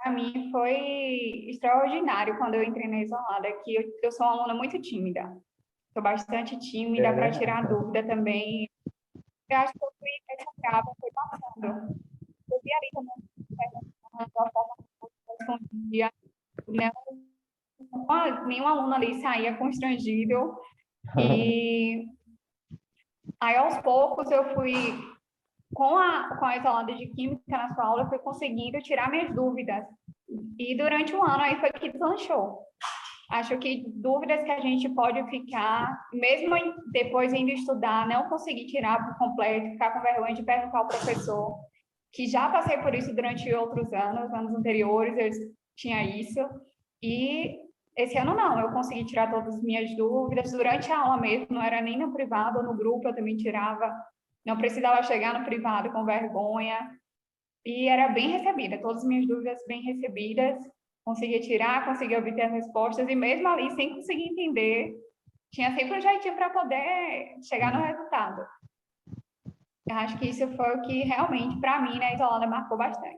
para mim foi extraordinário quando eu entrei na Isolada, que eu sou uma aluna muito tímida. Sou bastante tímida para É. tirar dúvida também. Eu acho que eu fui essa trava, foi passando. Eu vi ali também a forma que eu respondia, né? Nenhum aluno ali saía constrangido. E aí, aos poucos, eu fui, com a isolada de química na sua aula, eu fui conseguindo tirar minhas dúvidas. E durante um ano aí foi que deslanchou. Acho que dúvidas que a gente pode ficar, mesmo depois indo estudar, não conseguir tirar por completo, ficar com vergonha de perguntar ao professor, que já passei por isso durante outros anos, anos anteriores eu tinha isso, e esse ano não, eu consegui tirar todas as minhas dúvidas, durante a aula mesmo, não era nem no privado ou no grupo, eu também tirava, não precisava chegar no privado com vergonha, e era bem recebida, todas as minhas dúvidas bem recebidas, conseguia tirar, conseguia obter as respostas, e mesmo ali, sem conseguir entender, tinha sempre um jeitinho para poder chegar no resultado. Eu acho que isso foi o que realmente, para mim, na Isolanda, marcou bastante.